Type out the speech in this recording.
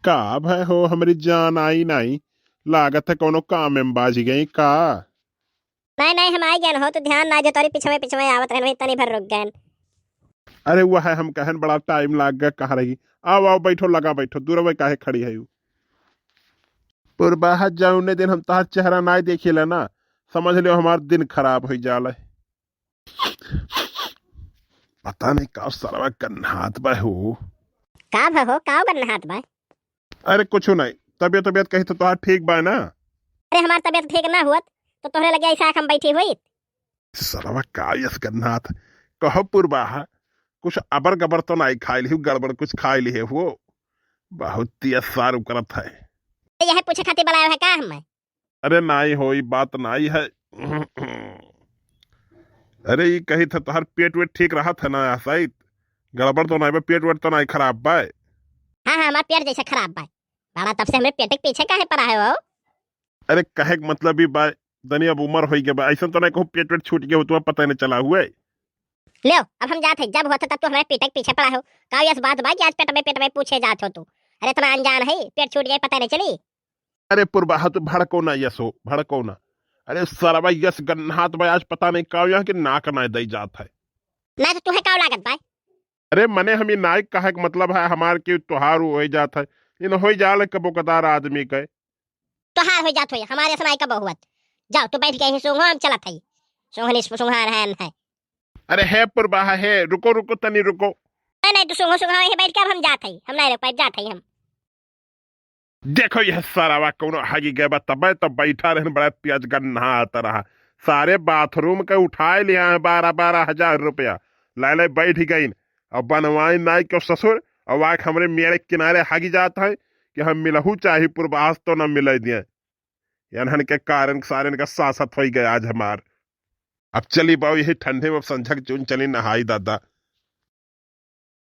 का भय हो हमारी जान आई नहीं। लागत है कोनो काम में बाजी गई का। नहीं नहीं हम आई गए हो तो ध्यान ना जो तोरी पिछवे पिछवे आवत रहन तनी भर रुक गए। अरे वो है हम कहन बड़ा टाइम लाग गया कहाँ रही। आओ आओ बैठो लगा बैठो दूर में काहे खड़ी है यू। पुरबाहत जाऊने दिन हम तार चेहरा ना देखी ले ना समझ लियो हमार दिन खराब हो जाला। पता नहीं का सरवा कन्हात बा हो। का भ हो का करना हाथ भाई। अरे कुछ नहीं तबियत तबियत कही तो तुहार ठीक बा ना। अरे हमार तबियत ठीक ना हुआ तो तोहरे लगे ऐसा हम बैठी हुई। सरवा का यस कन्हात कहो पुरबाहा कुछ अबर गबर तो नहीं खाई ली गड़बड़ कुछ खाई ली है वो। बहुत तेज सारू करत है। यह पूछे खातिर बुलाया है का हम। अरे नहीं हो बात नहीं है। अरे ये कही था तुहार पेट वेट ठीक रहा था ना सही। गड़बड़ तो नहीं बा पेट वेट तो नहीं खराब बा। हाँ हाँ हमार पेट जैसे खराब बा बाबा तब से हमें पेट के पीछे काहे पड़ा है वो। अरे कहे के मतलब भी बा दनी अब उम्र हो गया बा ऐसा तो नहीं कहूँ पेट वेट छूट गया हो तुम्हें पता नहीं चला हुआ है। लो अब हम जाते जब होते तब तो हमारे पेट के पीछे पड़ा हो का यस बात बा कि आज पेट में पूछे जात हो तू। अरे इतना अनजान है पेट छूट गया पता नहीं चली। अरे पुरबाहा तो भड़को ना यस हो भड़को ना। अरे सरवा यस गन्हात भाई आज पता नहीं का यहाँ की नाक ना दई जात है। ना तो तुम्हें का लागत भाई। अरे मने हमी नाइक कहे के मतलब है हमार के त्योहार हो जात है। इन हो जाल कबो कदार आदमी के। तो हार हो जात हो हमारे सुनाई का बहुवत। जाओ तू बैठ गए सुंघो हम चलत है सुंघनी सुंघार है। अरे है पुरबाहा है रुको रुको तनी रुको। नहीं नहीं तू सुंघो सुंघो है बैठ के अब हम जाते हैं हम नहीं रुक पाए जाते हैं हम। देखो यह सारा कौन हागी गए बा तब तो बैठा रहने बड़ा प्याज गन्ना आता रहा। सारे बाथरूम के उठाए लिया है 12,000 रुपया ला ले बैठ गई। और बनवाई नाई के ससुर और वाक हमरे मेरे किनारे हागी जाता है कि हम मिलहू चाहे पूर्वास तो न मिले दिए। यान के कारण सारे का सासत हो गया आज हमार। अब चली बाऊ यही ठंडे में संझक चुन चली नहाई दादा।